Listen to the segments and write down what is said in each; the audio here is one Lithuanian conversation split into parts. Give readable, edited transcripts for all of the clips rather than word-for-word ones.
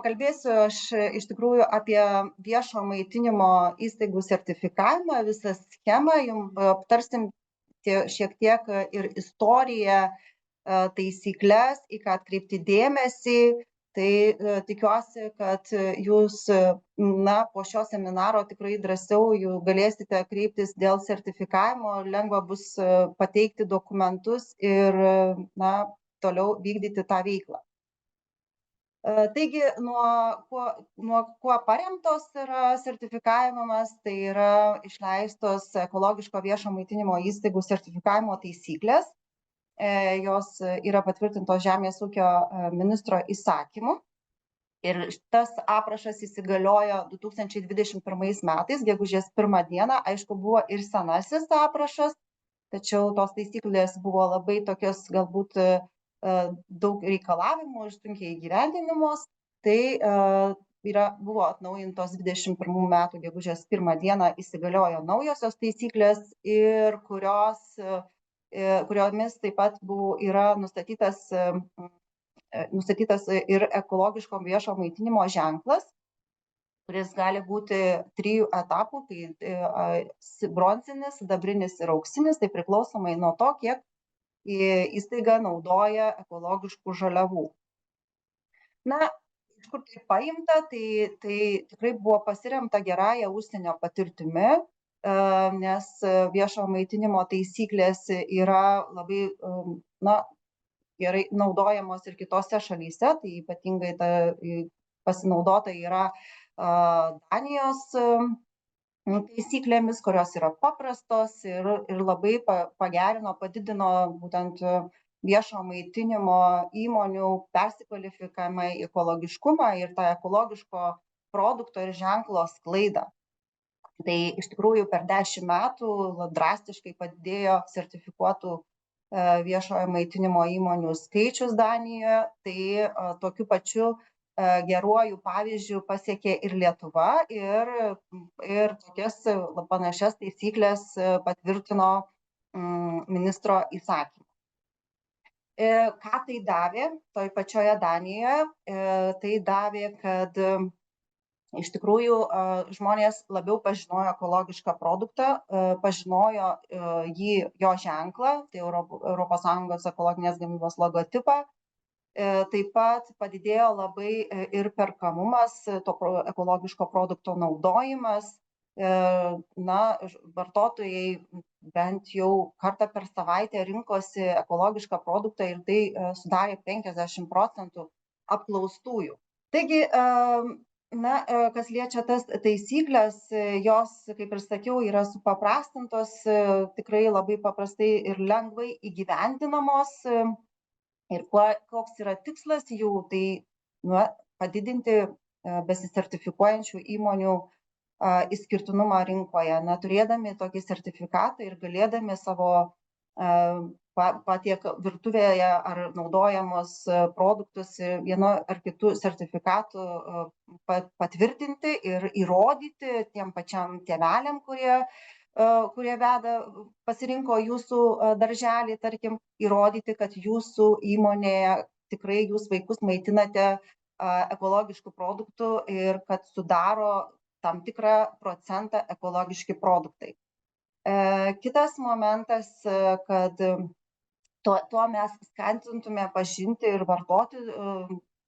pakalbėsiu aš iš tikrųjų apie viešo maitinimo įstaigų sertifikavimą, visą schemą, jums aptarsim šiek tiek ir istoriją, taisykles, į ką atkreipti dėmesį. Tai tikiuosi, kad jūs po šio seminaro tikrai drąsiau jau galėsite kreiptis dėl sertifikavimo, lengva bus pateikti dokumentus ir toliau vykdyti tą veiklą. Taigi, nuo kuo paremtos yra sertifikavimas, tai yra išleistos ekologiško viešo maitinimo įstaigų sertifikavimo taisyklės. Jos yra patvirtintos Žemės ūkio ministro įsakymu. Ir tas aprašas įsigaliojo 2021 metais, gegužės 1 dieną. Aišku, buvo ir senasis aprašas, tačiau tos taisyklės buvo labai tokios galbūt daug reikalavimų ir sunkiai įgyvendinimos. Tai buvo atnaujintos 21 metų gegužės 1 dieną įsigaliojo naujosios taisyklės ir kuriomis taip pat yra nustatytas ir ekologiško viešo maitinimo ženklas, kuris gali būti 3 etapų, tai bronzinis, sidabrinis ir auksinis, tai priklausomai nuo to, kiek įstaiga naudoja ekologiškų žaliavų. Iš kur tai paimta, tai tikrai buvo pasiremta gerąją užsienio patirtimi, nes viešo maitinimo taisyklės yra labai gerai naudojamos ir kitose šalyse, tai ypatingai pasinaudota yra Danijos taisyklėmis, kurios yra paprastos ir labai padidino būtent viešo maitinimo įmonių persikvalifikavimą į ekologiškumą ir tą ekologiško produkto ir ženklo sklaidą. Tai iš tikrųjų per 10 metų drastiškai padidėjo sertifikuotų viešojo maitinimo įmonių skaičius Danijoje, tai tokiu pačiu geruoju pavyzdžiu pasiekė ir Lietuva ir tokias panašias taisyklės patvirtino ministro įsakymu. Ką tai davė toj pačioje Danijoje? Tai davė, kad iš tikrųjų žmonės labiau pažinojo ekologišką produktą, pažinojo jo ženklą, tai ES ekologinės gamybos logotipą. Taip pat padidėjo labai ir perkamumas, to ekologiško produkto naudojimas. Vartotojai bent jau kartą per savaitę rinkosi ekologišką produktą ir tai sudarė 50% apklaustųjų. Taigi, kas liečia tas taisyklės, jos, kaip ir sakiau, yra supaprastintos, tikrai labai paprastai ir lengvai įgyvendinamos. Ir koks yra tikslas jų, tai padidinti besisertifikuojančių įmonių išskirtinumą rinkoje. Turėdami tokį sertifikatą ir galėdami savo patiek virtuvėje ar naudojamus produktus vienu ar kitu sertifikatu patvirtinti ir įrodyti tiem pačiam tėveliam, kurie pasirinko jūsų darželį, tarkim, įrodyti, kad jūsų įmonėje tikrai jūs vaikus maitinate ekologiškų produktų ir kad sudaro tam tikrą procentą ekologiški produktai. Kitas momentas, kad tuo mes skatintume pažinti ir vartoti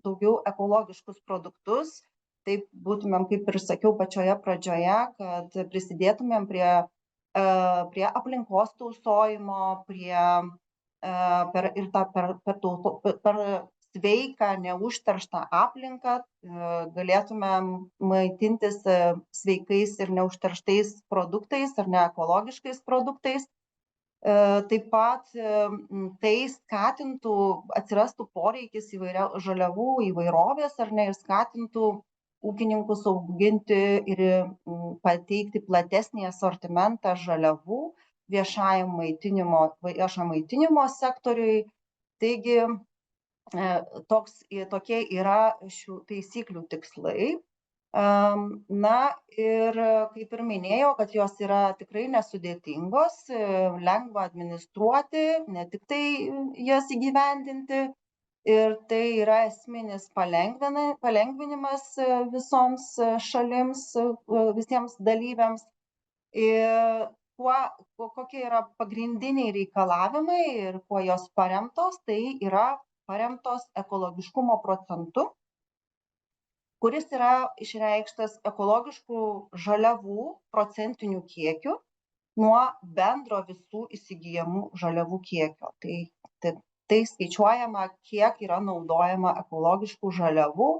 daugiau ekologiškus produktus. Taip būtumėm, kaip ir sakiau pačioje pradžioje, kad prisidėtumėm prie aplinkos tausojimo, per sveiką, neužterštą aplinką galėtumėm maitintis sveikais ir neužterštais produktais ar neekologiškais produktais. Taip pat tai skatintų, atsirastų poreikis žaliavų įvairovės ir skatintų ūkininkus auginti ir pateikti platesnį asortimentą žaliavų viešo maitinimo sektoriui. Taigi, tokie yra šių taisyklių tikslai. Ir kaip ir minėjau, kad jos yra tikrai nesudėtingos, lengva administruoti, ne tik tai jas įgyvendinti. ir tai yra esminis palengvinimas visoms šalims, visiems dalyviams. Ir kokie yra pagrindiniai reikalavimai ir kuo jos paremtos, tai yra paremtos ekologiškumo procentu, kuris yra išreikštas ekologiškų žaliavų procentiniu kiekiu nuo bendro visų įsigyjamų žaliavų kiekio. Tai skaičiuojama, kiek yra naudojama ekologiškų žaliavų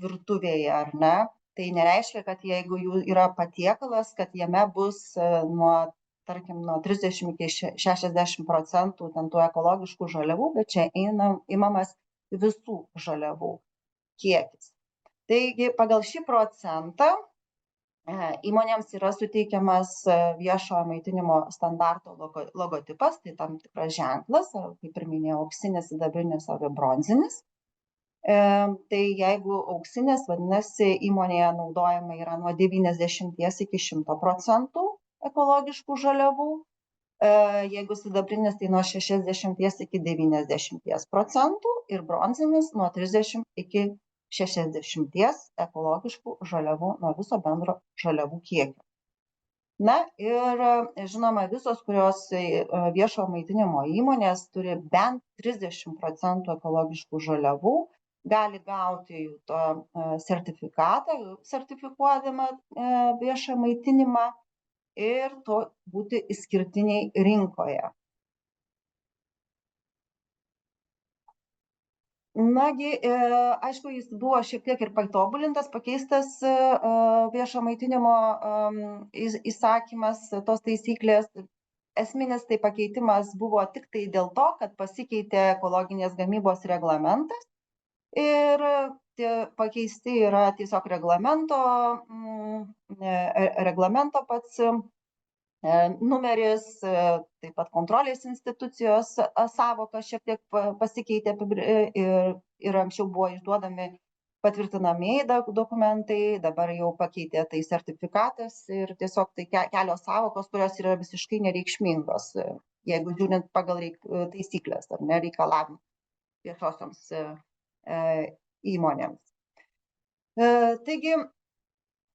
virtuvėje, ar ne? Tai nereiškia, kad jeigu jų yra patiekalas, kad jame bus tarkim, nuo 30 iki 60% ten tų ekologiškų žaliavų, bet čia imamas visų žaliavų kiekis. Taigi, pagal šį procentą įmonėms yra suteikiamas viešojo maitinimo standarto logotipas, tai tam tikras ženklas, kaip ir minėjau, auksinis, sidabrinis arba bronzinis. Tai jeigu auksinis, vadinasi, įmonėje naudojama yra nuo 90 iki 100% ekologiškų žaliavų, jeigu sidabrinis, tai nuo 60 iki 90% ir bronzinis nuo 30 iki 60 ekologiškų žaliavų nuo viso bendro žaliavų kiekio. Na ir žinoma, visos, kurios viešojo maitinimo įmonės turi bent 30% ekologiškų žaliavų, gali gauti to sertifikatą, sertifikuodama viešą maitinimą ir to būti išskirtiniai rinkoje. Nagi, aišku, jis buvo šiek tiek ir patobulintas, pakeistas viešo maitinimo įsakymas, tos taisyklės. Esminis tai pakeitimas buvo tik tai dėl to, kad pasikeitė ekologinės gamybos reglamentas ir pakeisti yra tiesiog reglamento pats numeris, taip pat kontrolės institucijos sąvoka šiek tiek pasikeitė ir anksčiau buvo išduodami patvirtinamieji dokumentai, dabar jau pakeitė tai sertifikatas ir tiesiog tai kelios sąvokos, kurios yra visiškai nereikšmingos, jeigu žiūrint pagal taisyklės ar nereikalavimus viešosioms įmonėms. Taigi,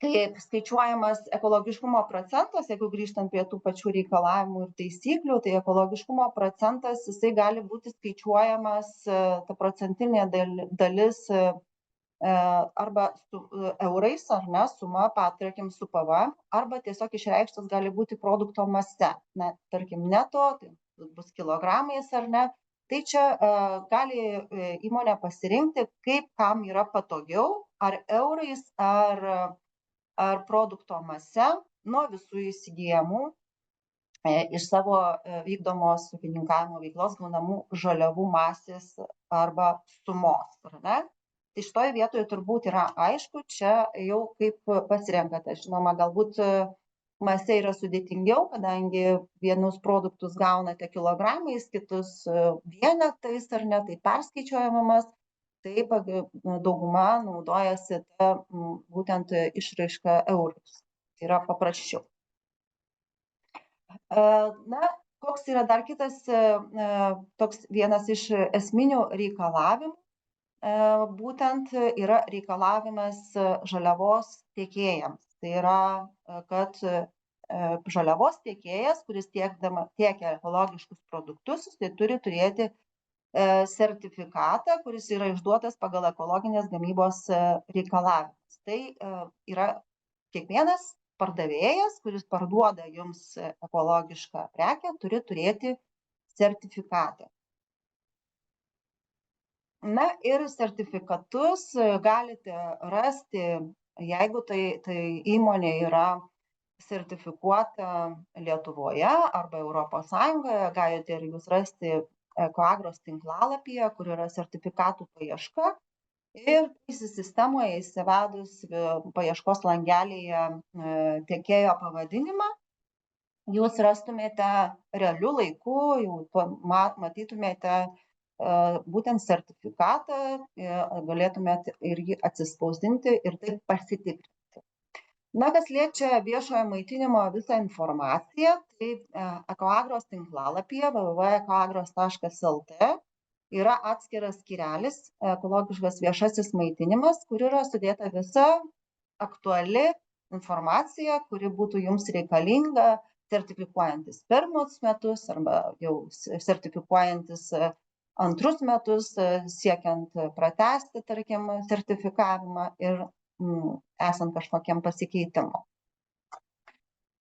kaip skaičiuojamas ekologiškumo procentas, jeigu grįžtant prie tų pačių reikalavimų ir taisyklių, tai ekologiškumo procentas, jisai gali būti skaičiuojamas, ta procentinė dalis arba su eurais, ar ne, suma, tarkim, su PVM, arba tiesiog išreikštas gali būti produkto mase, tarkim, neto, tai bus kilogramais, ar ne. Tai čia gali įmonė pasirinkti, kaip kam yra patogiau, ar eurais, ar produkto mase nuo visų įsigyjamų iš savo vykdomos ūkininkavimo veiklos gaunamų žaliavų masės arba sumos, ar ne? Tai šitoje vietoje turbūt yra aišku, čia jau kaip pasirenkate. Žinoma, galbūt mase yra sudėtingiau, kadangi vienus produktus gaunate kilogramais, kitus vienetais, ar ne, tai perskaičiuojamas. Taip, dauguma naudojasi būtent išraiška eurais. Tai yra paprasčiau. Na, koks yra dar kitas toks vienas iš esminių reikalavimų, būtent yra reikalavimas žaliavos tiekėjams. Tai yra, kad žaliavos tiekėjas, kuris tiekia ekologiškus produktus, tai turi turėti sertifikatą, kuris yra išduotas pagal ekologinės gamybos reikalavimus. Tai yra kiekvienas pardavėjas, kuris parduoda jums ekologišką prekę, turi turėti sertifikatą. Na ir sertifikatus galite rasti, jeigu tai įmonė yra sertifikuota Lietuvoje arba Europos Sąjungoje, galite ir jūs rasti Ekoagros tinklalapyje, kur yra sertifikatų paieška ir sistemoje įsivedus paieškos langelyje tiekėjo pavadinimą, jūs rastumėte realiu laiku, jau matytumėte būtent sertifikatą, galėtumėte ir jį atsispausdinti ir taip pasitikrinti. Na, kas liečia viešojo maitinimo visą informaciją, tai Ekoagros tinklalapyje www.ekoagros.lt yra atskiras skyrelis ekologiškas viešasis maitinimas, kur yra sudėta visa aktuali informacija, kuri būtų jums reikalinga, sertifikuojantis pirmus metus arba jau sertifikuojantis antrus metus, siekiant pratęsti, tarkim, sertifikavimą ir esant kažkokiem pasikeitimam.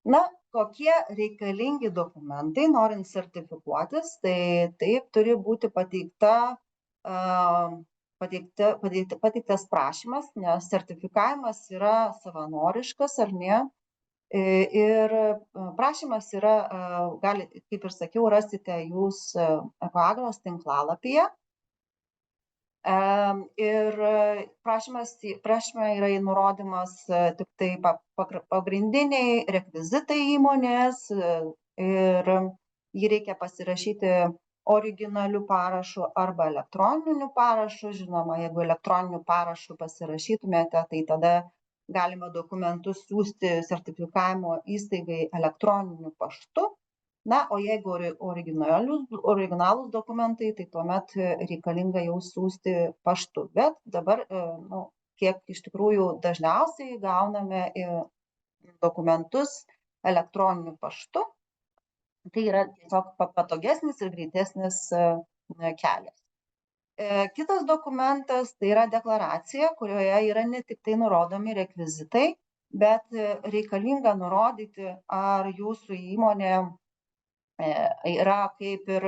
Na, kokie reikalingi dokumentai, norint sertifikuotis, tai taip turi būti pateiktas prašymas, nes sertifikavimas yra savanoriškas ar ne. Ir prašymas yra, kaip ir sakiau, rasite jūs Ekoagros tinklalapyje. Ir prašyme yra nurodymas tik tai pagrindiniai rekvizitai įmonės ir jį reikia pasirašyti originaliu parašu arba elektroniniu parašu. Žinoma, jeigu elektroniniu parašu pasirašytumėte, tai tada galima dokumentus siūsti sertifikavimo įstaigai elektroniniu paštu. Na, o jeigu originalūs dokumentai, tai tuomet reikalinga jau siūsti paštu. Bet dabar, kiek iš tikrųjų dažniausiai gauname dokumentus elektroniniu paštu, tai yra tiesiog patogesnis ir greitesnis kelias. Kitas dokumentas tai yra deklaracija, kurioje yra ne tik tai nurodomi rekvizitai, bet reikalinga nurodyti, ar jūsų įmonė yra kaip ir,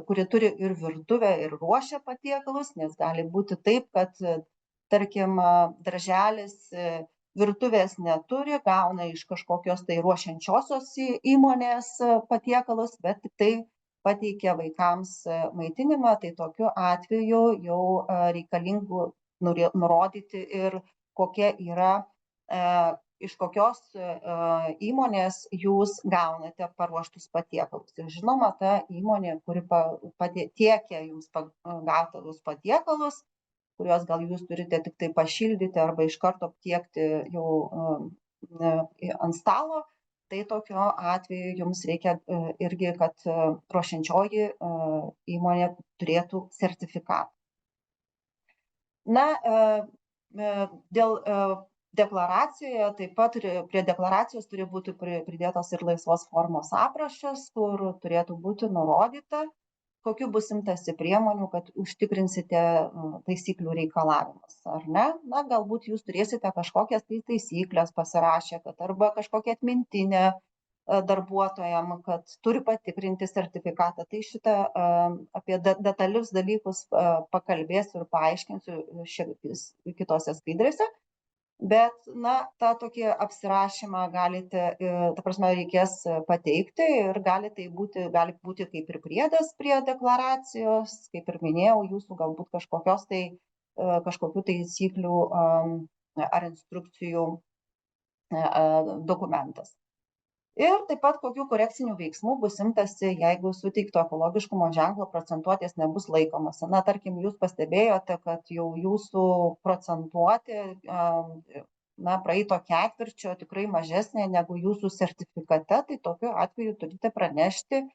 kuri turi ir virtuvę, ir ruošia patiekalus, nes gali būti taip, kad, tarkim, darželis virtuvės neturi, gauna iš kažkokios tai ruošiančiosios įmonės patiekalus, bet tik tai pateikia vaikams maitinimą, tai tokiu atveju jau reikalingų nurodyti ir kokia yra, iš kokios įmonės jūs gaunate paruoštus patiekalus. Ir žinoma, ta įmonė, kuri tiekia jums gautus patiekalus, kuriuos gal jūs turite tik tai pašildyti arba iš karto tiekti jau ant stalo, tai tokiu atveju jums reikia irgi, kad ruošiančioji įmonė turėtų sertifikatą. Na, dėl deklaracijoje taip pat prie deklaracijos turi būti pridėtas ir laisvos formos aprašas, kur turėtų būti nurodyta, kokiu bus imtasi priemonių, kad užtikrinsite taisyklių reikalavimus, ar ne? Na, galbūt jūs turėsite kažkokias tai taisyklės pasirašę, kad arba kažkokią atmintinę darbuotojam, kad turi patikrinti sertifikatą. Tai šitą apie detalius dalykus pakalbėsiu ir paaiškinsiu kitose skaidrėse. Bet, na, tą tokį apsirašymą galite, ta prasme, reikės pateikti ir gali būti kaip ir priedas prie deklaracijos, kaip ir minėjau, jūsų galbūt kažkokių taisyklių ar instrukcijų dokumentas. Ir taip pat kokių korekcinių veiksmų bus imtasi, jeigu suteikto ekologiškumo ženklo procentuotės nebus laikomasi. Na, tarkim, jūs pastebėjote, kad jau jūsų procentuotė praeito ketvirčio tikrai mažesnė negu jūsų sertifikate, tai tokiu atveju turite pranešti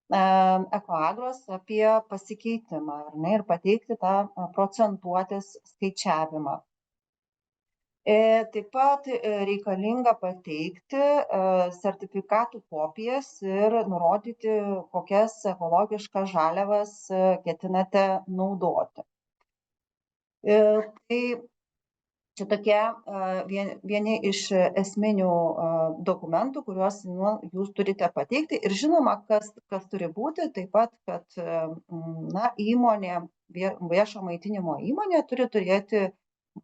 Ekoagros apie pasikeitimą, ar ne, ir pateikti tą procentuotės skaičiavimą. Taip pat reikalinga pateikti sertifikatų kopijas ir nurodyti, kokias ekologiškas žaliavas ketinate naudoti. Tai čia tokie vieni iš esminių dokumentų, kuriuos jūs turite pateikti. Ir žinoma, kas turi būti, taip pat, kad įmonė, viešo maitinimo įmonė turi turėti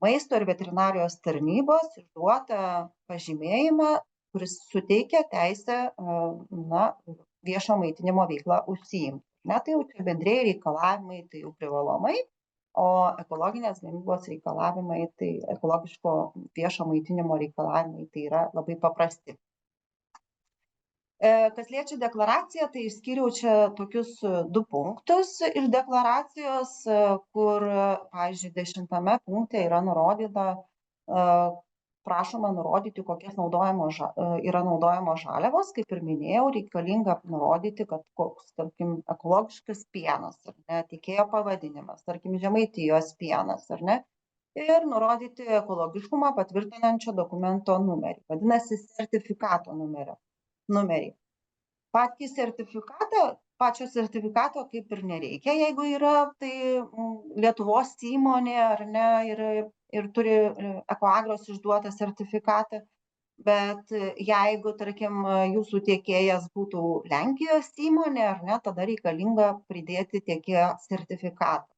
Maisto ir veterinarijos tarnybos išduotą pažymėjimą, kuris suteikia teisę viešo maitinimo veiklą užsiimti. Na, tai jau čia bendrieji reikalavimai, tai jau privalomai, o ekologinės gamybos reikalavimai, tai ekologiško viešo maitinimo reikalavimai, tai yra labai paprasti. Kas liečia deklaraciją, tai išskyriau čia tokius 2 punktus iš deklaracijos, kur, pavyzdžiui, 10 punkte yra nurodyta, prašoma nurodyti, kokias yra naudojamos žaliavos. Kaip ir minėjau, reikalinga nurodyti, kad koks, tarkim, ekologiškas pienas, ar ne, tiekėjo pavadinimas, tarkim, Žemaitijos pienas, ar ne, ir nurodyti ekologiškumą patvirtinančio dokumento numerį, vadinasi, sertifikato numerį. Pačio sertifikato kaip ir nereikia, jeigu yra tai Lietuvos įmonė, ar ne, ir turi Ekoagros išduotą sertifikatą, bet jeigu, tarkim, jūsų tiekėjas būtų Lenkijos įmonė, ar ne, tada reikalinga pridėti tiekėjo sertifikatą.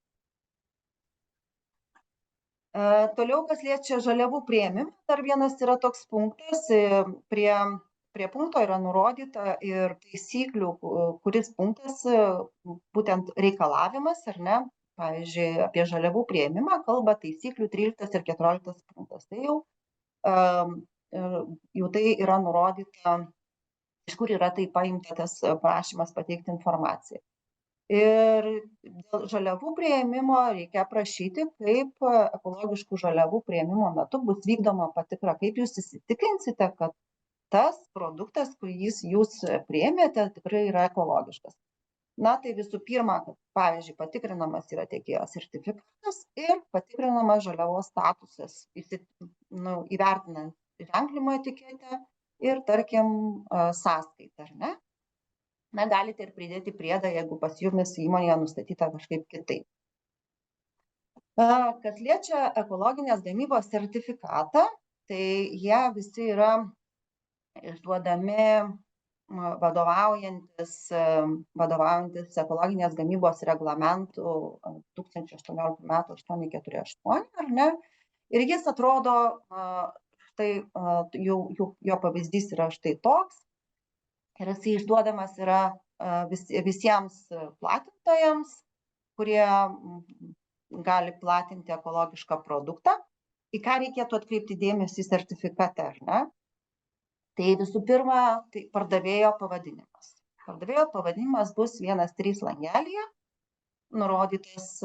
Toliau, kas liečia žaliavų priėmimą, dar vienas yra toks punktas, prie punkto yra nurodyta ir taisyklių, kuris punktas, būtent reikalavimas, ar ne, pavyzdžiui, apie žaliavų priėmimą kalba taisyklių 13 ir 14 punktas. Tai jau tai yra nurodyta, iš kur yra tai paimta tas prašymas pateikti informaciją. Ir dėl žaliavų priėmimo reikia prašyti, kaip ekologiškų žaliavų priėmimo metu bus vykdoma patikra, kaip jūs įsitikinsite, kad tas produktas, kurį jūs priėmėte, tikrai yra ekologiškas. Na, tai visų pirma, kad, pavyzdžiui, patikrinamas yra tiekėjo sertifikatas ir patikrinamas žaliavos statusas, įvertinant ženklimo etiketę ir, tarkim, sąskaitą, ar ne? Na, galite ir pridėti priedą, jeigu pas jumis įmonėje nustatyta kažkaip kitaip. Kas liečia ekologinės gamybos sertifikatą, tai jie visi yra išduodami vadovaujantis ekologinės gamybos reglamentu 2018 metų 848, ar ne? Ir jis atrodo, štai jo pavyzdys yra štai toks. Ir jis išduodamas yra visiems platintojams, kurie gali platinti ekologišką produktą. Į ką reikėtų atkreipti dėmesį sertifikate, ar ne? Tai visų pirma, tai pardavėjo pavadinimas. Pardavėjo pavadinimas bus 1.3 langelyje, nurodytas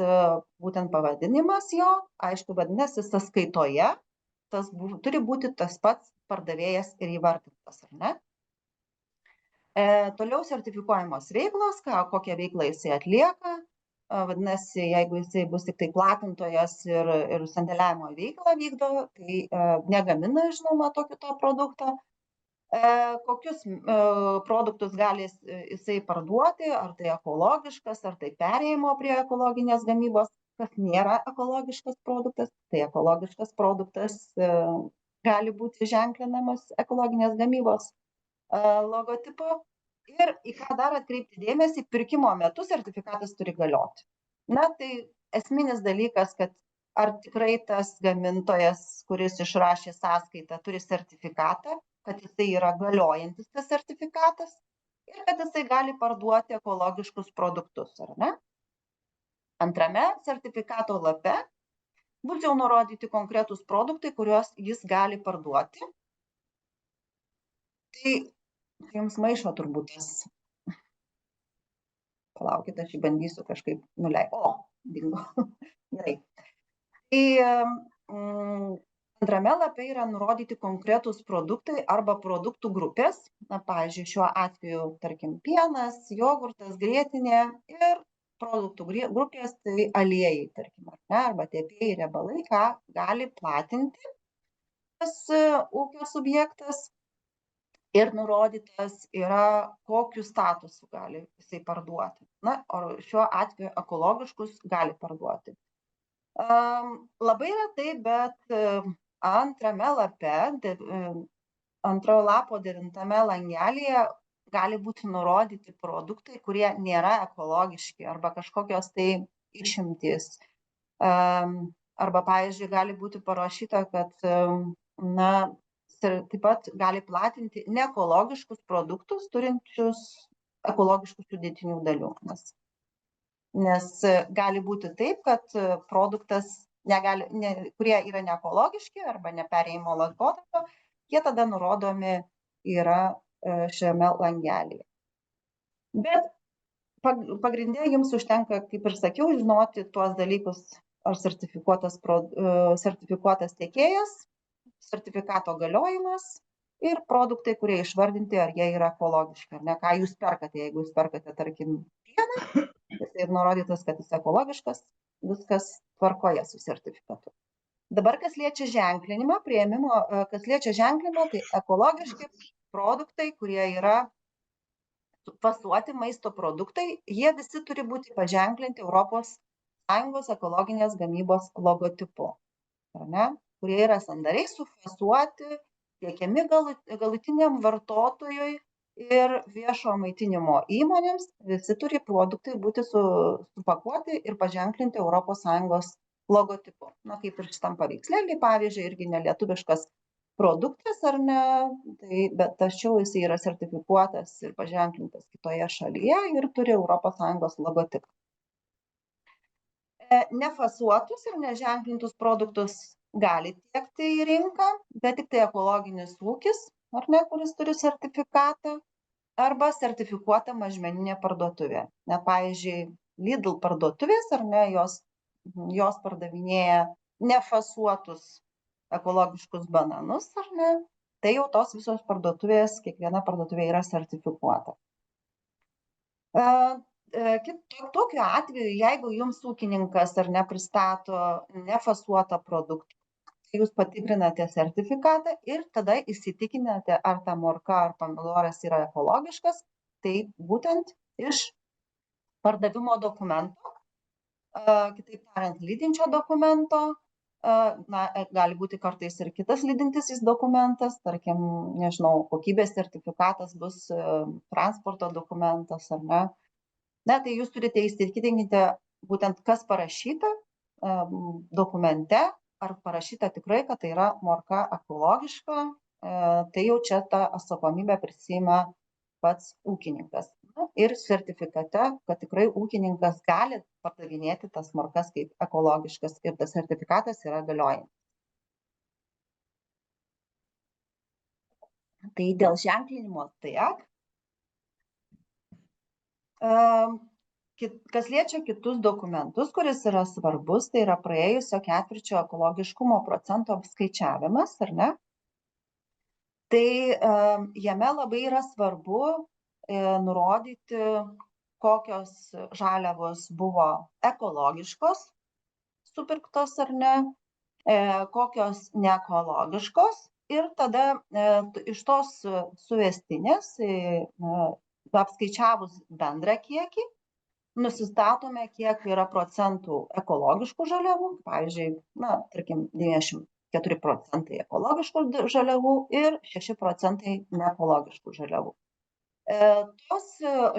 būtent pavadinimas jo, aišku, vadinasi, sąskaitoje turi būti tas pats pardavėjas ir įvardintas, ar ne? Toliau sertifikuojamos veiklos, kokią veiklą jisai atlieka, vadinasi, jeigu jisai bus tik tai platintojas ir sandėliavimo veiklą vykdo, tai negamina, žinoma, to produkto. Kokius produktus gali jisai parduoti, ar tai ekologiškas, ar tai perėjimo prie ekologinės gamybos, kas nėra ekologiškas produktas, tai ekologiškas produktas gali būti ženklinamas ekologinės gamybos logotipo. Ir į ką dar atkreipti dėmesį, pirkimo metu sertifikatas turi galioti. Na, tai esminis dalykas, kad ar tikrai tas gamintojas, kuris išrašė sąskaitą, turi sertifikatą, kad jisai yra galiojantis tas sertifikatas ir kad jisai gali parduoti ekologiškus produktus, ar ne? Antrame sertifikato lape bus jau nurodyti konkretūs produktai, kuriuos jis gali parduoti. Tai jums maišo turbūt tas. Palaukit, aš jį bandysiu kažkaip nuleisti. O, dingo. Gerai. Tai antrame lape yra nurodyti konkretūs produktai arba produktų grupės. Na, pavyzdžiui, šiuo atveju, tarkim, pienas, jogurtas, grietinė ir produktų grupės, tai aliejai, tarkim, arba tiekėjai riebalai, ką gali platinti tas ūkio subjektas. Ir nurodytas yra, kokiu statusu gali jisai parduoti. Na, o šiuo atveju ekologiškus gali parduoti. Labai retai, bet antrame lape, antrojo lapo 9 langelyje gali būti nurodyti produktai, kurie nėra ekologiški arba kažkokios tai išimtys. Arba, pavyzdžiui, gali būti parašyta, kad, na, taip pat gali platinti neekologiškus produktus turinčius ekologiškų sudėtinių dalių. Nes gali būti taip, kad produktas, kurie yra neekologiški arba neperėjimo laikotarpio, jie tada nurodomi yra šiame langelyje. Bet pagrindė jums užtenka, kaip ir sakiau, žinoti tuos dalykus, ar sertifikuotas tiekėjas, sertifikato galiojimas ir produktai, kurie išvardinti, ar jie yra ekologiški, ar ne, ką jūs perkate. Jeigu jūs perkate, tarkim, pieną, jis ir nurodytas, kad jis ekologiškas, viskas tvarkoje su sertifikatu. Dabar, kas liečia ženklinimą, kas liečia ženklinimą, tai ekologiški produktai, kurie yra fasuoti maisto produktai, jie visi turi būti paženklinti ES ekologinės gamybos logotipu, ar ne, kurie yra sandariai sufasuoti, tiekiami galutiniam vartotojui ir viešo maitinimo įmonėms, visi turi produktai būti supakuoti ir paženklinti ES logotipu. Na, kaip ir šitam paveikslėlį, pavyzdžiui, irgi nelietuviškas produktas, ar ne, bet tačiau jis yra sertifikuotas ir paženklintas kitoje šalyje ir turi ES logotipą. Nefasuotus ir neženklintus produktus gali tiekti į rinką, bet tik tai ekologinis ūkis, ar ne, kuris turi sertifikatą, arba sertifikuota mažmeninė parduotuvė. Net, pavyzdžiui, Lidl parduotuvės, ar ne, jos pardavinėja nefasuotus ekologiškus bananus, ar ne, tai jau tos visos parduotuvės, kiekviena parduotuvė yra sertifikuota. Tokiu atveju, jeigu jums ūkininkas ar ne pristato nefasuotą produktą, jūs patikrinate sertifikatą ir tada įsitikinate, ar ta morka ar pomidoras yra ekologiškas, tai būtent iš pardavimo dokumento, kitaip tariant, lydinčio dokumento, na, gali būti kartais ir kitas lydintis dokumentas, tarkim, nežinau, kokybės sertifikatas bus transporto dokumentas, ar ne. Na, tai jūs turite įsitikinti būtent, kas parašyta dokumente, ar parašyta tikrai, kad tai yra morka ekologiška, tai jau čia tą atsakomybę prisiima pats ūkininkas. Na, ir sertifikate, kad tikrai ūkininkas gali pardavinėti tas morkas kaip ekologiškas ir tas sertifikatas yra galiojimas. Tai dėl ženklinimo tiek. Kas liečia kitus dokumentus, kuris yra svarbus, tai yra praėjusio ketvirčio ekologiškumo procento apskaičiavimas, ar ne? Tai jame labai yra svarbu nurodyti, kokios žaliavos buvo ekologiškos, supirktos ar ne, kokios neekologiškos ir tada iš tos suvestinės apskaičiavus bendrą kiekį, nusistatome, kiek yra procentų ekologiškų žaliavų, pavyzdžiui, na, tarkim, 94% ekologiškų žaliavų ir 6% neekologiškų žaliavų. Tos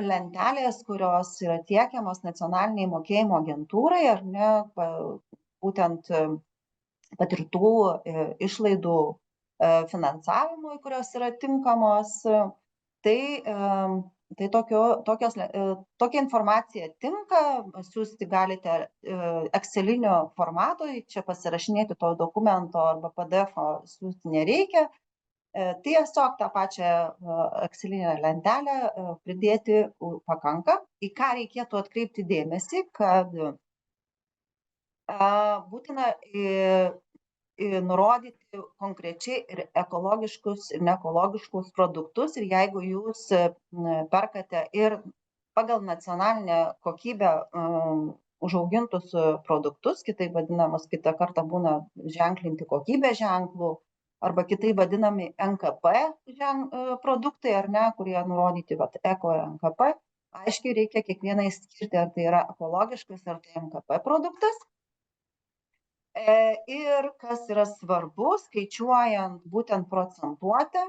lentelės, kurios yra tiekiamos nacionaliniai mokėjimo agentūrai, ar ne, būtent patirtų išlaidų finansavimui, kurios yra tinkamos, tai tokia informacija tinka, siūsti galite Excelinio formato, čia pasirašinėti to dokumento arba PDF-o siūsti nereikia, tiesiog tą pačią Excelinę lentelę pridėti pakanka. Į ką reikėtų atkreipti dėmesį, kad būtina nurodyti konkrečiai ir ekologiškus ir neekologiškus produktus ir jeigu jūs perkate ir pagal nacionalinę kokybę užaugintus produktus, kitaip vadinamus, kitą kartą būna ženklinti kokybės ženklų arba kitaip vadinami NKP produktai, ar ne, kurie nurodyti eko ir NKP, aiškiai reikia kiekvieną išskirti, ar tai yra ekologiškas, ar tai NKP produktas. Ir kas yra svarbu, skaičiuojant būtent procentuotę,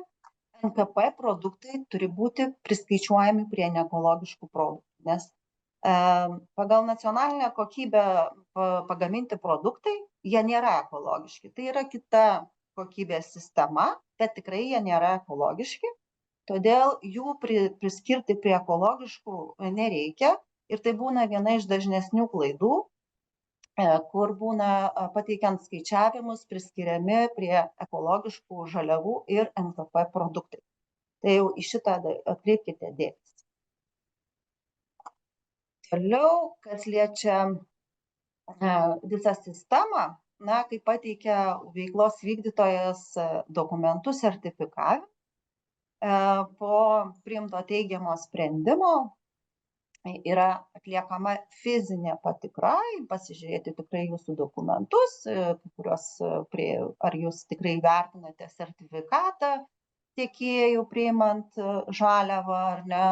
NKP produktai turi būti priskaičiuojami prie neekologiškų produktų, nes pagal nacionalinę kokybę pagaminti produktai, jie nėra ekologiški. Tai yra kita kokybės sistema, bet tikrai jie nėra ekologiški, todėl jų priskirti prie ekologiškų nereikia ir tai būna viena iš dažnesnių klaidų, kur būna pateikiant skaičiavimus priskiriami prie ekologiškų žaliavų ir NKP produktai. Tai jau į šitą atkreipkite dėmesį. Toliau, kas liečia visą sistemą, kai pateikia veiklos vykdytojas dokumentų sertifikavimą, po priimto teigiamo sprendimo yra atliekama fizinė patikra, pasižiūrėti tikrai jūsų dokumentus, ar jūs tikrai vertinate sertifikatą tiekėjų priimant žaliavą ar ne,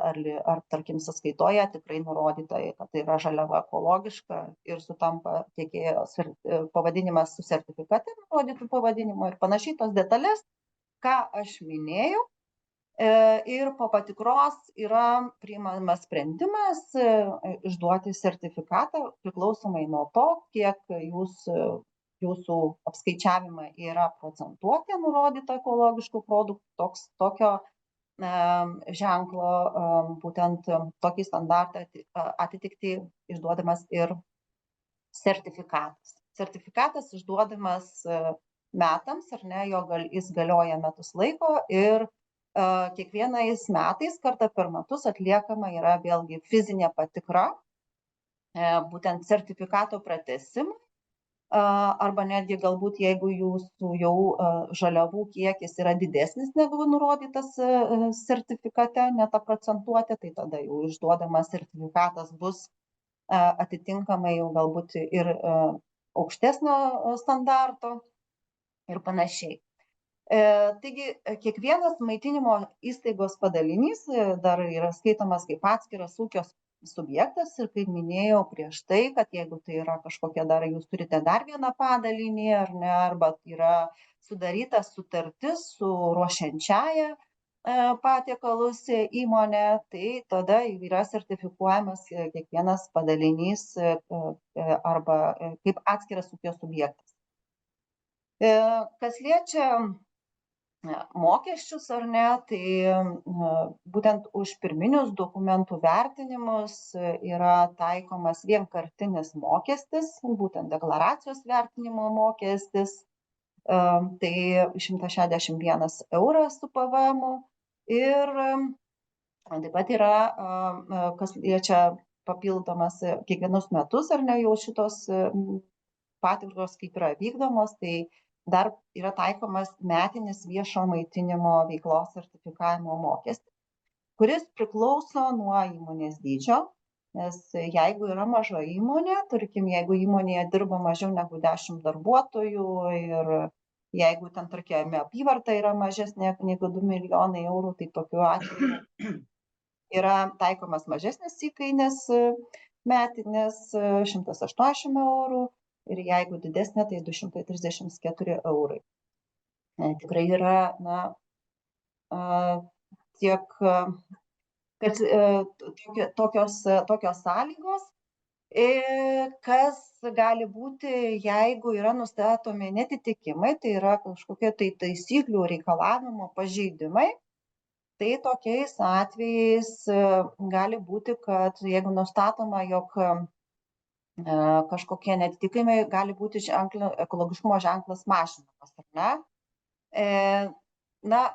ar tarkim sąskaitoje tikrai nurodyta, kad tai yra žaliava ekologiška ir sutampa tiekėjo pavadinimas su sertifikate nurodytų pavadinimu ir panašiai tos detalės, ką aš minėjau. Ir po patikros yra priimamas sprendimas išduoti sertifikatą priklausomai nuo to, kiek jūsų apskaičiavimai yra procentuotė nurodyta ekologiškų produktų, tokio ženklo, būtent tokį standartą atitikti išduodamas ir sertifikatas. Sertifikatas išduodamas metams, ar ne, jis galioja metus laiko ir kiekvienais metais kartą per metus atliekama yra vėlgi fizinė patikra, būtent sertifikato pratęsimui, arba netgi galbūt jeigu jūsų jau žaliavų kiekis yra didesnis negu nurodytas sertifikate, ne ta procentuotė, tai tada jau išduodamas sertifikatas bus atitinkamai jau galbūt ir aukštesnio standarto ir panašiai. Taigi, kiekvienas maitinimo įstaigos padalinys dar yra skaitomas kaip atskiras ūkio subjektas ir kaip minėjau prieš tai, kad jeigu tai yra kažkokia dar, jūs turite dar vieną padalinį ar ne, arba yra sudaryta sutartis su ruošiančiaja patiekalus įmonė, tai tada yra sertifikuojamas kiekvienas padalinys arba kaip atskiras ūkio subjektas. Kas liečia mokesčius ar ne, tai būtent už pirminius dokumentų vertinimus yra taikomas vienkartinis mokestis, būtent deklaracijos vertinimo mokestis, tai 161 euras su PVM ir taip pat yra, kas liečia papildomas kiekvienus metus ar ne, jau šitos patikros kaip yra vykdomos, tai dar yra taikomas metinis viešo maitinimo veiklos sertifikavimo mokestis, kuris priklauso nuo įmonės dydžio, nes jeigu yra maža įmonė, tarkim, jeigu įmonėje dirba mažiau negu 10 darbuotojų ir jeigu ten, tarkim, apyvarta yra mažesnė negu 2 milijonai eurų, tai tokiu atveju yra taikomas mažesnis įkainis metinis 180 eurų. Ir jeigu didesnė, tai 234 eurai. Tikrai yra, tokios sąlygos, kas gali būti, jeigu yra nustatomi netitikimai, tai yra kažkokie tai taisyklių reikalavimo pažeidimai, tai tokiais atvejais gali būti, kad jeigu nustatoma, jog kažkokie netitikimai gali būti ekologiškumo ženklas mažinamas, ar ne?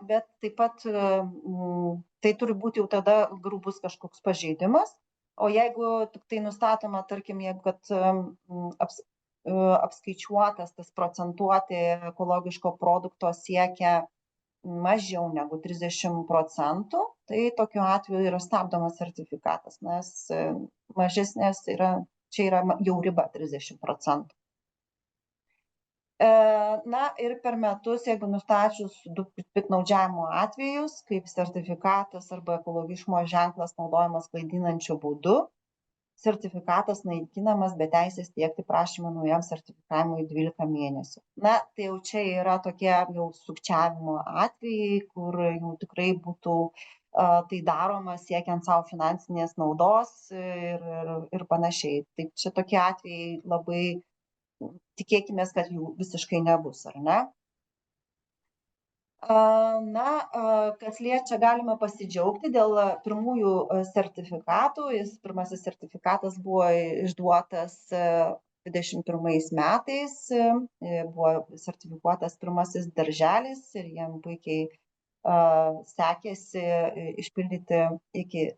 Bet taip pat tai turi būti jau tada grubus kažkoks pažeidimas, o jeigu tik tai nustatoma, tarkim, jeigu kad apskaičiuotas tas procentuotė ekologiško produkto siekia mažiau negu 30%, tai tokiu atveju yra stabdomas sertifikatas, nes mažesnės čia yra jau riba 30%. Ir per metus, jeigu nustačius 2 piktnaudžiavimo atvejus, kaip sertifikatas arba ekologiškumo ženklas naudojamas klaidinančiu būdu, sertifikatas naikinamas be teisės teikti prašymą naujam sertifikavimui 12 mėnesių. Tai jau čia yra tokie jau sukčiavimo atvejai, kur jau tikrai būtų tai daroma siekiant savo finansinės naudos ir panašiai. Tai čia tokie atvejai labai tikėkime, kad jų visiškai nebus, ar ne? Kas liečia, galima pasidžiaugti dėl pirmųjų sertifikatų. Pirmasis sertifikatas buvo išduotas 21 metais, buvo sertifikuotas pirmasis darželis ir jam puikiai sekėsi išpildyti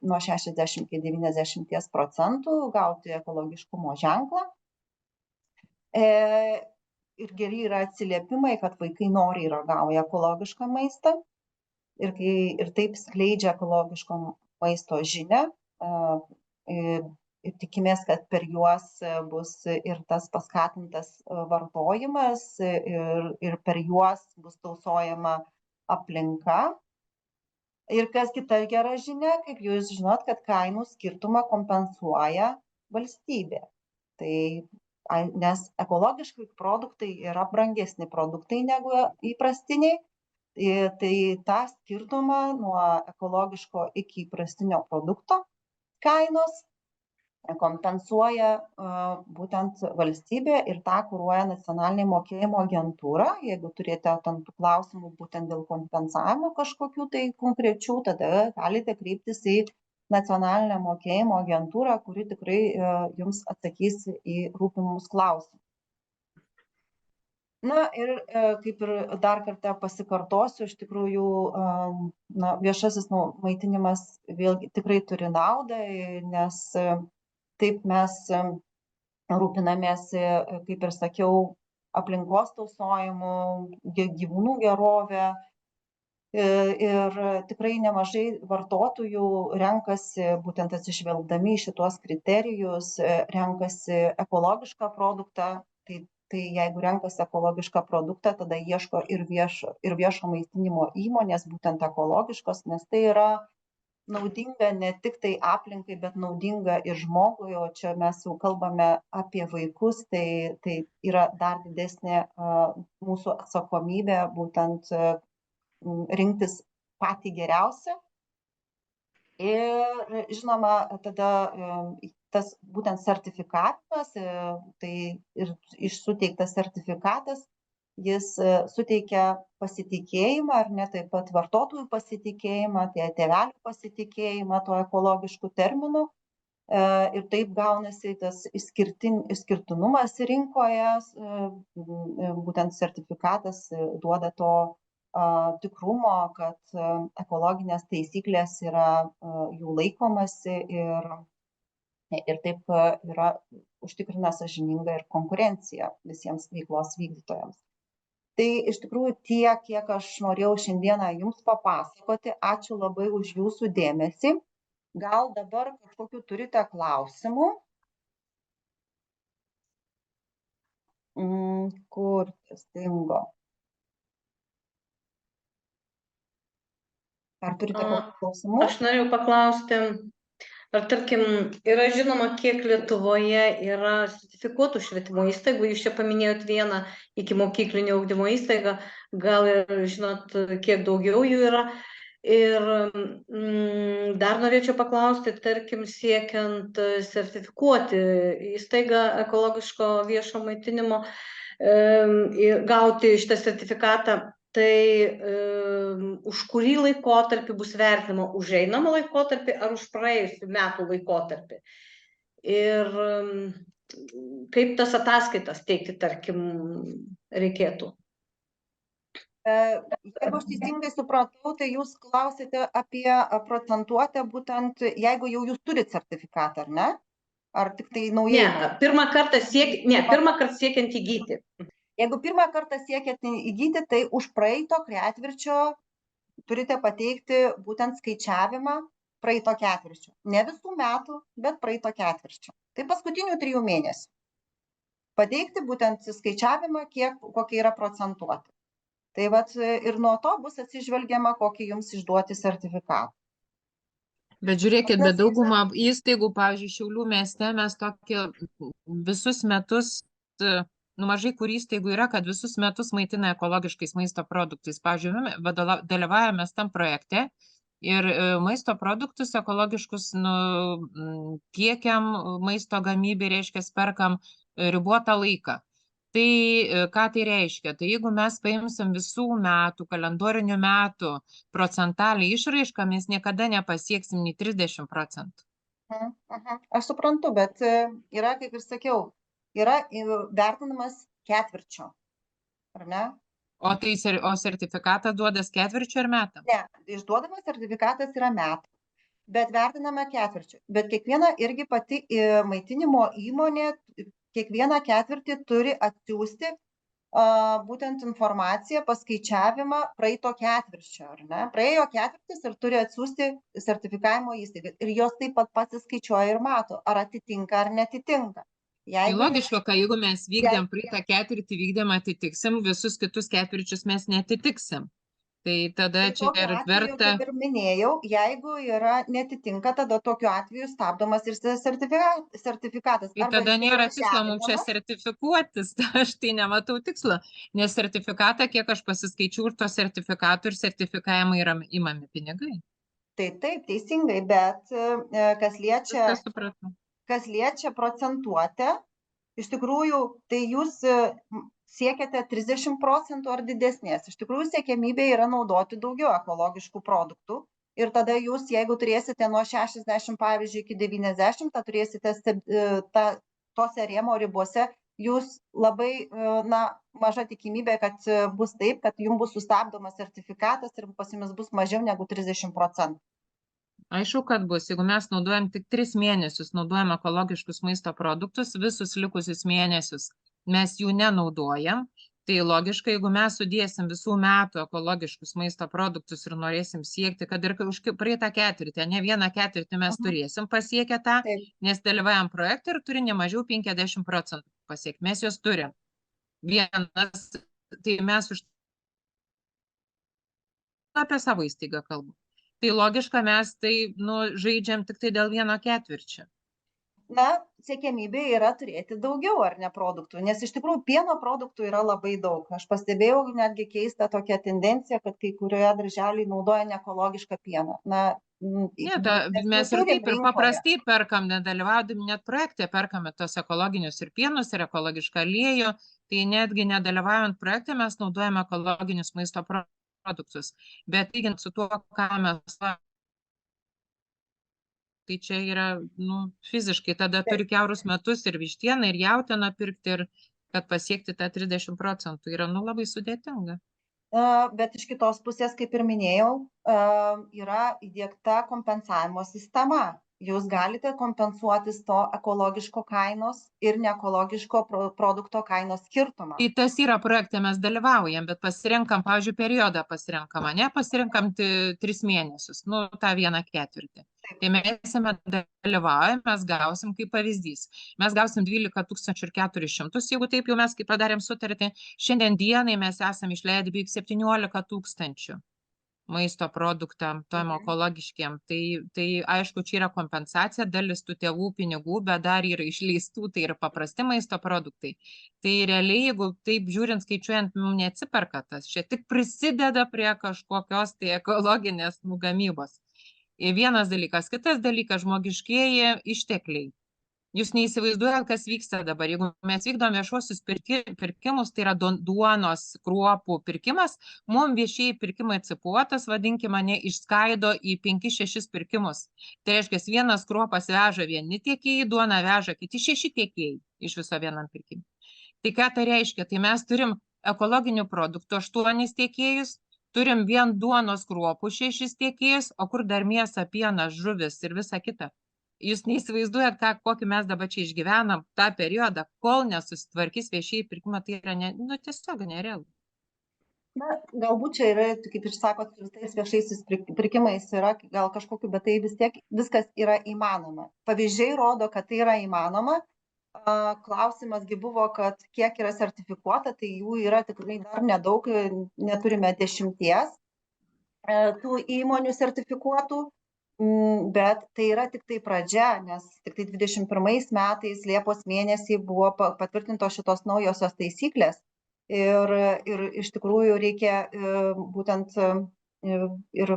nuo 60 iki 90%, gauti ekologiškumo ženklą. ir geri yra atsiliepimai, kad vaikai noriai ragauja ekologišką maistą ir taip skleidžia ekologiško maisto žinią. Ir tikimės, kad per juos bus ir tas paskatintas vartojimas ir per juos bus tausojama aplinka. Ir kas kita gera žinia, kaip jūs žinot, kad kainų skirtumą kompensuoja valstybė. Tai, nes ekologiški produktai yra brangesni produktai negu įprastiniai, tai tą skirtumą nuo ekologiško iki įprastinio produkto kainos kompensuoja būtent valstybė ir tą kuruoja nacionalinė mokėjimo agentūra. Jeigu turite tam klausimų būtent dėl kompensavimo kažkokių tai konkrečių, tada galite kreiptis į nacionalinę mokėjimo agentūrą, kuri tikrai jums atsakys į rūpimus klausimus. Na ir kaip ir dar kartą pasikartosiu, iš tikrųjų viešasis maitinimas vėlgi tikrai turi naudą, nes taip mes rūpinamės, kaip ir sakiau, aplinkos tausojimu, gyvūnų gerovę. Ir tikrai nemažai vartotojų renkasi, būtent atsižvelgdami į šituos kriterijus, renkasi ekologišką produktą. Tai jeigu renkasi ekologišką produktą, tada ieško ir viešo maitinimo įmonės, būtent ekologiškos, nes tai yra naudinga ne tik tai aplinkai, bet naudinga ir žmogui, o čia mes jau kalbame apie vaikus, tai yra dar didesnė mūsų atsakomybė būtent rinktis patį geriausią. Ir žinoma, tada tas būtent sertifikatas, tai ir suteiktas sertifikatas, jis suteikia pasitikėjimą, ar ne, taip pat vartotojų pasitikėjimą, tėvelių pasitikėjimą tuo ekologišku terminu. Ir taip gaunasi tas išskirtinumas rinkoje, būtent sertifikatas duoda to tikrumo, kad ekologinės taisyklės yra jų laikomasi ir taip yra užtikrina sąžiningą ir konkurenciją visiems veiklos vykdytojams. Tai iš tikrųjų tiek, kiek aš norėjau šiandieną jums papasakoti. Ačiū labai už jūsų dėmesį. Gal dabar kažkokių turite klausimų? Kur tas dingo? Ar turite klausimų? Aš norėjau paklausti, ar tarkim yra žinoma, kiek Lietuvoje yra sertifikuotų švietimo įstaigų? Jūs čia paminėjot vieną ikimokyklinio ugdymo įstaigą, gal ir žinot, kiek daugiau jų yra. Ir dar norėčiau paklausti, tarkim, siekiant sertifikuoti įstaigą ekologiško viešo maitinimo, gauti šitą sertifikatą, tai už kurį laikotarpį bus vertinama, už einamą laikotarpį ar už praėjusių metų laikotarpį? Ir kaip tas ataskaitas teikti, tarkim, reikėtų? Jeigu aš teisingai supratau, tai jūs klausite apie procentuotę, būtent jeigu jau jūs turite sertifikatą, ar ne? Ar tik tai naujai? Ne, pirmą kartą siekiant įgyti. Jeigu pirmą kartą siekiat įgyti, tai už praeito ketvirčio turite pateikti būtent skaičiavimą praeito ketvirčio. Ne visų metų, bet praeito ketvirčio. Tai paskutinių 3 mėnesių. Pateikti būtent skaičiavimą, kokia yra procentuotė. Tai vat ir nuo to bus atsižvelgiama, kokį jums išduoti sertifikatą. Bet žiūrėkit, bet daugumą įstaigų, pavyzdžiui, Šiaulių mieste mes tokie visus metus, mažai kur įstaigų yra, kad visus metus maitina ekologiškais maisto produktais. Pavyzdžiui, dalyvavome tam projekte ir maisto produktus ekologiškus tiekiam maisto gamybai, reiškia, perkam ribotą laiką. Tai ką tai reiškia? Tai jeigu mes paimsim visų metų, kalendorinių metų procentaliai išraišką, mes niekada nepasieksim nei 30%. Aš suprantu, bet yra, kaip ir sakiau, yra vertinamas ketvirčio, ar ne? O sertifikatas duodas ketvirčio ar metam? Ne, išduodamas sertifikatas yra metam, bet vertinama ketvirčio. Bet kiekviena irgi pati maitinimo įmonė kiekvieną ketvirtį turi atsiųsti būtent informaciją, paskaičiavimą praeito ketvirčio, ar ne? Praėjo ketvirtis ir turi atsiųsti sertifikavimo įstaigai. Ir jos taip pat pasiskaičiuoja ir mato, ar atitinka ar netitinka. Tai logiška, kad jeigu mes vykdėm praeitą ketvirtį, vykdėm atitiksim, visus kitus ketvirčius mes netitiksim. Tai tada čia ir verta. Kaip ir minėjau, jeigu yra netitinka, tada tokiu atveju stabdomas ir sertifikatas. Tai tada nėra tikslo mums čia sertifikuotis, aš tai nematau tikslo, nes sertifikatą, kiek aš pasiskaičiau, ir to sertifikatų ir sertifikavimą yra imami pinigai. Tai taip, teisingai, bet kas liečia procentuotę, iš tikrųjų, tai jūs siekiate 30% ar didesnės. Iš tikrųjų, siekiamybė yra naudoti daugiau ekologiškų produktų. Ir tada jūs, jeigu turėsite nuo 60, pavyzdžiui, iki 90, tai turėsite tose rėmo ribose, jūs labai maža tikimybė, kad bus taip, kad jums bus sustabdomas sertifikatas ir pas jumis bus mažiau negu 30%. Aišku, kad bus. Jeigu mes naudojam tik 3 mėnesius, naudojam ekologiškus maisto produktus, visus likusius mėnesius mes jų nenaudojam, tai logiškai, jeigu mes sudėsim visų metų ekologiškus maisto produktus ir norėsim siekti, kad ir už praeitą ketvirtį, ne vieną ketvirtį mes turėsim pasiekę tą, nes dalyvaujam projektą ir turi ne mažiau 50% pasiekti. Mes juos turim. Vienas, tai mes apie savo įstaigą kalbam. Tai logiška, mes tai žaidžiam tik tai dėl vieno ketvirčio. Siekiamybė yra turėti daugiau, ar ne, produktų, nes iš tikrųjų pieno produktų yra labai daug. Aš pastebėjau netgi keistą tokią tendenciją, kad kai kurioje darželiai naudoja neekologišką pieną. Mes ir taip ir paprastai perkam, nedalyvaudami net projekte, perkame tos ekologinius ir pienus, ir ekologišką aliejų, tai netgi nedalyvaujant projekte mes naudojame ekologinius maisto produktus. Bet lygint su tuo, ką mes tai čia yra, fiziškai, tada turi kiaurus metus ir vištieną, ir jautieną pirkti, ir kad pasiekti tą 30% yra, labai sudėtinga. Bet iš kitos pusės, kaip ir minėjau, yra įdiegta kompensavimo sistema. Jūs galite kompensuotis to ekologiško kainos ir neekologiško produkto kainos skirtumą. Tai tas yra projekte, mes dalyvaujam, bet pasirenkam, pavyzdžiui, periodą pasirenkam, ne? Pasirenkam 3 mėnesius, tą vieną ketvirtį. Tai mes dalyvaujam, mes gausim kaip pavyzdys. Mes gausim 12 400, jeigu taip jau mes kaip padarėm sutartį. Šiandien dienai mes esam išleidę beveik 17 000 maisto produktam, tom ekologiškiem. Tai aišku, čia yra kompensacija, dalis tų tėvų pinigų, bet dar yra išleistų, tai yra paprasti maisto produktai. Tai realiai, jeigu taip žiūrint, skaičiuojant, neatsiperka tas, čia tik prisideda prie kažkokios tai ekologinės gamybos. Vienas dalykas, kitas dalykas, žmogiškieji ištekliai. Jūs neįsivaizduojat, kas vyksta dabar. Jeigu mes vykdom viešuosius pirkimus, tai yra duonos kruopų pirkimas, mums viešieji pirkimai cipuotas, vadinkime mane, išskaido į 5-6 pirkimus. Tai reiškia, vienas kruopas veža vieni tiekėjai, duona veža kiti 6 tiekėjai iš viso vienam pirkimui. Tai ką tai reiškia? Tai mes turim ekologinių produktų 8 tiekėjus, turim vien duonos kruopų 6 tiekėjus, o kur dar mėsa, pienas, žuvis ir visa kita. Jūs neįsivaizduojat, kokį mes dabar čia išgyvenam tą periodą, kol nesusitvarkys viešieji pirkimai, tai yra tiesiog nerealu. Galbūt čia yra, kaip ir sakot, tais viešaisiais pirkimais yra gal kažkokiu, bet tai vis tiek viskas yra įmanoma. Pavyzdžiai rodo, kad tai yra įmanoma. Klausimasgi buvo, kad kiek yra sertifikuota, tai jų yra tikrai dar nedaug, neturime 10 tų įmonių sertifikuotų. Bet tai yra tik tai pradžia, nes tik tai 21 metais Liepos mėnesį buvo patvirtintos šitos naujosios taisyklės ir iš tikrųjų reikia būtent ir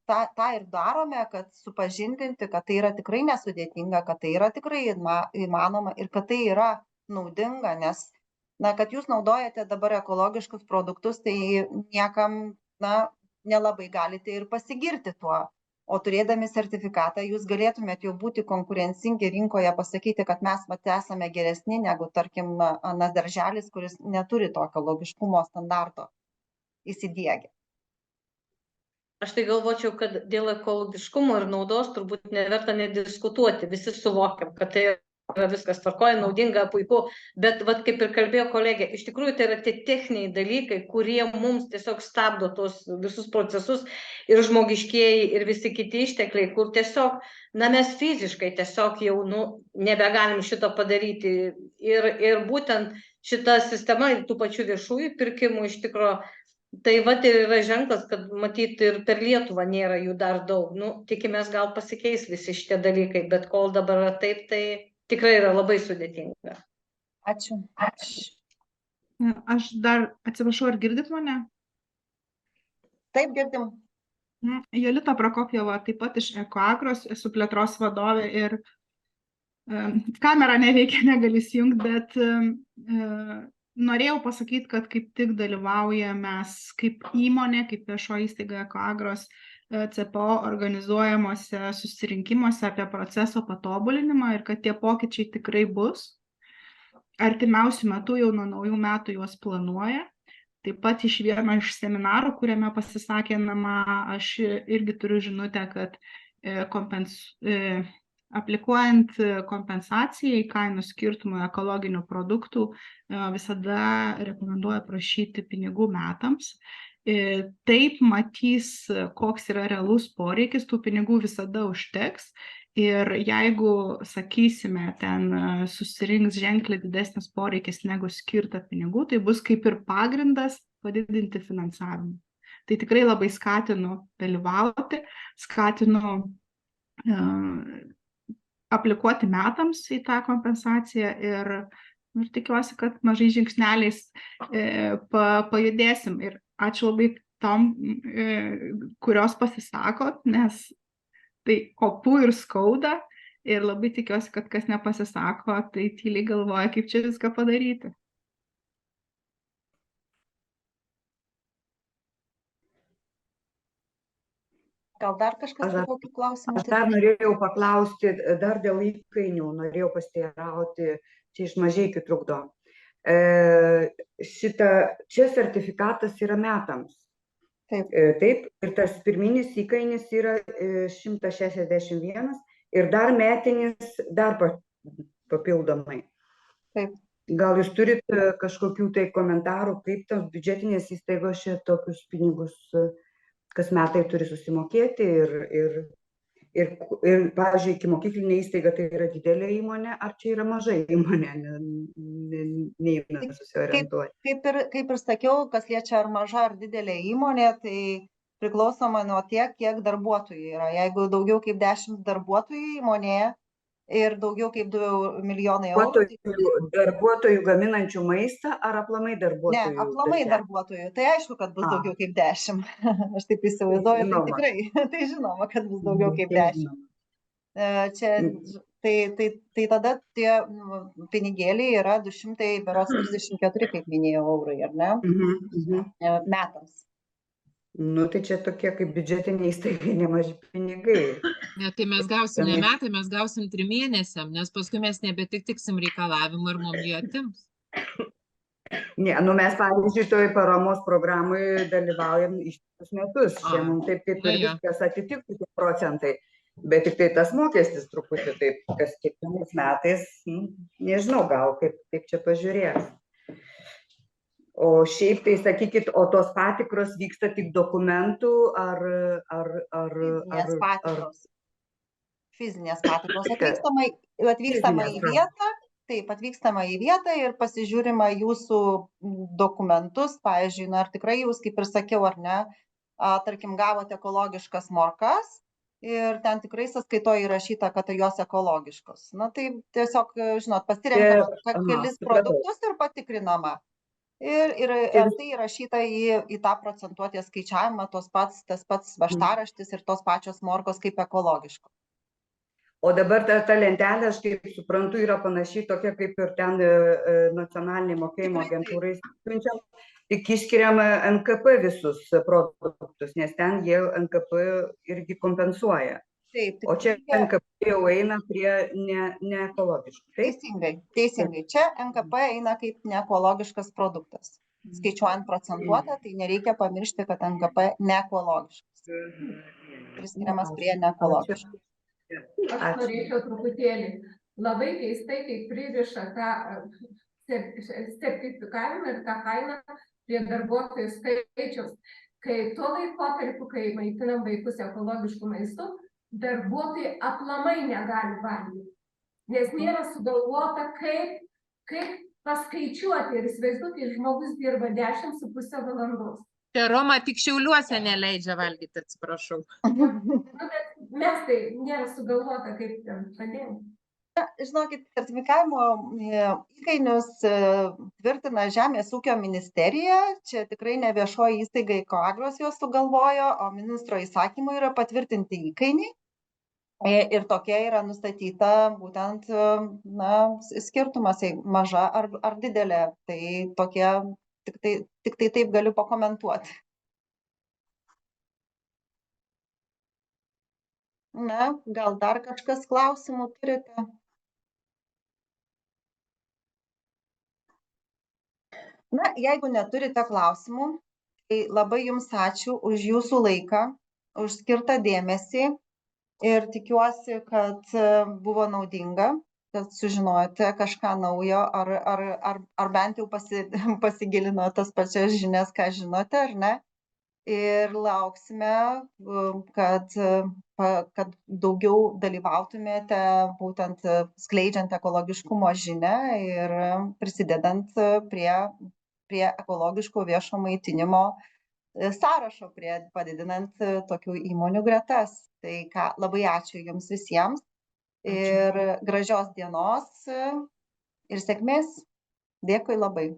tą ir darome, kad supažindinti, kad tai yra tikrai nesudėtinga, kad tai yra tikrai įmanoma ir kad tai yra naudinga, nes kad jūs naudojate dabar ekologiškus produktus, tai niekam nelabai galite ir pasigirti tuo. O turėdami sertifikatą, jūs galėtumėte jau būti konkurencingi rinkoje, pasakyti, kad mes esame geresni negu, tarkim, anas darželis, kuris neturi to ekologiškumo standarto įsidiegę. Aš tai galvočiau, kad dėl ekologiškumo ir naudos turbūt neverta nediskutuoti. Visi suvokiam, kad tai yra viskas tvarkoja, naudinga, puiku, bet vat, kaip ir kalbėjo kolegė, iš tikrųjų tai yra tie techniniai dalykai, kurie mums tiesiog stabdo tos visus procesus ir žmogiškieji ir visi kiti ištekliai, kur tiesiog, na mes fiziškai tiesiog jau nebegalim šito padaryti ir būtent šita sistema tų pačių viešųjų pirkimų iš tikrųjų. Tai vat ir yra ženklas, kad matyt ir per Lietuvą nėra jų dar daug. Tikimės gal pasikeis visi šitie dalykai, bet kol dabar yra taip, tai tikrai yra labai sudėtinga. Ačiū. Aš dar atsiprašau, ar girdit mane? Taip, girdim. Jolita Prokopjeva, taip pat iš Ekoagros, esu plėtros vadovė ir kamera neveikia, negaliu įsijungti, bet norėjau pasakyti, kad kaip tik dalyvauja mes kaip įmonė, kaip viešoji įstaiga Ekoagros CPO organizuojamuose susirinkimuose apie proceso patobulinimą ir kad tie pokyčiai tikrai bus. Artimiausių metų jau nuo naujų metų juos planuoja. Taip pat iš vieno iš seminarų, kuriame pasisakė Nama, aš irgi turiu žinutę, kad aplikuojant kompensacijai kainų skirtumų ekologinių produktų visada rekomenduoja prašyti pinigų metams. Taip matys, koks yra realus poreikis, tų pinigų visada užteks. Ir jeigu, sakysime, ten susirinks ženkliai didesnis poreikis negu skirta pinigų, tai bus kaip ir pagrindas padidinti finansavimą. Tai tikrai labai skatinu dalyvauti, skatinu aplikuoti metams į tą kompensaciją ir tikiuosi, kad mažai žingsneliais pajudėsim. Ir ačiū labai tom, kurios pasisako, nes tai opu ir skauda ir labai tikiuosi, kad kas nepasisako, tai tyliai galvoja, kaip čia viską padaryti. Gal dar kažkas kokių klausimų? Aš dar norėjau paklausti, dar dėl įkainių, norėjau pasiteirauti, čia iš Mažeikių trukdo. Čia sertifikatas yra metams. Taip. Taip, ir tas pirminis įkainis yra 161 ir dar metinis dar papildomai. Taip. Gal jūs turite kažkokių tai komentarų, kaip tos biudžetinės įstaigos čia tokius pinigus kas metai turi susimokėti ir pavyzdžiui, ikimokyklinė įstaiga tai yra didelė įmonė, ar čia yra maža įmonė, neįmena susiorientuoti. Kaip ir sakiau, kas liečia ar maža ar didelė įmonė, tai priklausoma nuo tiek, kiek darbuotojų yra. Jeigu daugiau kaip 10 darbuotojų įmonėje ir daugiau kaip 2 milijonai eurų. Darbuotojų gaminančių maistą ar aplamai darbuotojų? Ne, aplamai darbuotojų. Tai aišku, kad bus daugiau kaip 10. Aš taip įsivaizduoju, tai tikrai. Tai žinoma, kad bus daugiau kaip 10. Tai tada tie pinigėliai yra 234, kaip minėjau, eurai, ar ne? Metams. Tai čia tokie kaip biudžetiniai įstaigai nemaži pinigai. Ne, tai mes gausim ne metai, mes gausim 3 mėnesiam, nes paskui mes nebetiktiksim reikalavimų ir mums jie atims. Ne, mes pavyzdžiui, toj paramos programai dalyvaujam ištisus metus. Čia mums taip kaip ir viskas atitiktų tie procentai. Bet tik tai tas mokestis truputį taip, kas kiekvienais metais, nežinau gal, kaip čia pažiūrės. O šiaip tai sakykit, o tos patikros vyksta tik dokumentų ar fizinės patikros. Atvykstama į vietą, taip, atvykstama į vietą ir pasižiūrima jūsų dokumentus, pavyzdžiui, ar tikrai jūs, kaip ir sakiau, ar ne, tarkim, gavote ekologiškas morkas ir ten tikrai sąskaitoje įrašyta, kad jos ekologiškos. Tai tiesiog, žinot, pasirenkama kelis produktus ir patikrinama. Ir tai įrašyta į tą procentuotės skaičiavimą, tas pats vaštaraštis ir tos pačios morkos kaip ekologiškos. O dabar ta lentelė, aš kaip suprantu, yra panašiai tokia kaip ir ten nacionaliniai mokėjimo agentūrai siunčiam, tik išskiriam NKP visus produktus, nes ten jie NKP irgi kompensuoja. Taip, o čia NKP jau eina prie neekologiškų. Teisingai. Čia NKP eina kaip neekologiškas produktas. Skaičiuojant procentuotę, tai nereikia pamiršti, kad NKP neekologiškas. Priskiriamas prie neekologiškų. Aš norėčiau truputėlį. labai keistai, kai pririša tą sertifikavimą ir tą kainą prie darbuotojų skaičiaus. Kai tuo laikotarpiu, kai maitinam vaikus ekologišku maistu, darbuotojai aplamai negali valgyti, nes nėra sugalvota, kaip paskaičiuoti. Ir įsivaizduokit, žmogus dirba 10,5 valandos. Čia Roma tik Šiauliuose neleidžia valgyti, atsiprašau. Bet mes tai nėra sugalvota, kaip ten padėti. Žinokit, sertifikavimo įkainius tvirtina Žemės ūkio ministerija. Čia tikrai ne viešoji įstaiga Ekoagros juos sugalvojo, o ministro įsakymu yra patvirtinti įkainiai. Ir tokia yra nustatyta būtent skirtumas, maža ar didelė. Tai tokie, tik tai taip galiu pakomentuoti. Na, gal dar kažkas klausimų turite? Na, jeigu neturite klausimų, tai labai Jums ačiū už Jūsų laiką, už skirtą dėmesį ir tikiuosi, kad buvo naudinga, kad sužinojote kažką naujo ar bent jau pasigilino tas pačias žinias, ką žinote, ar ne. Ir lauksime, kad daugiau dalyvautumėte būtent skleidžiant ekologiškumo žinią ir prisidedant prie ekologiško viešo maitinimo sąrašo, padidinant tokių įmonių gretas. Tai labai ačiū Jums visiems ir gražios dienos ir sėkmės. Dėkui labai.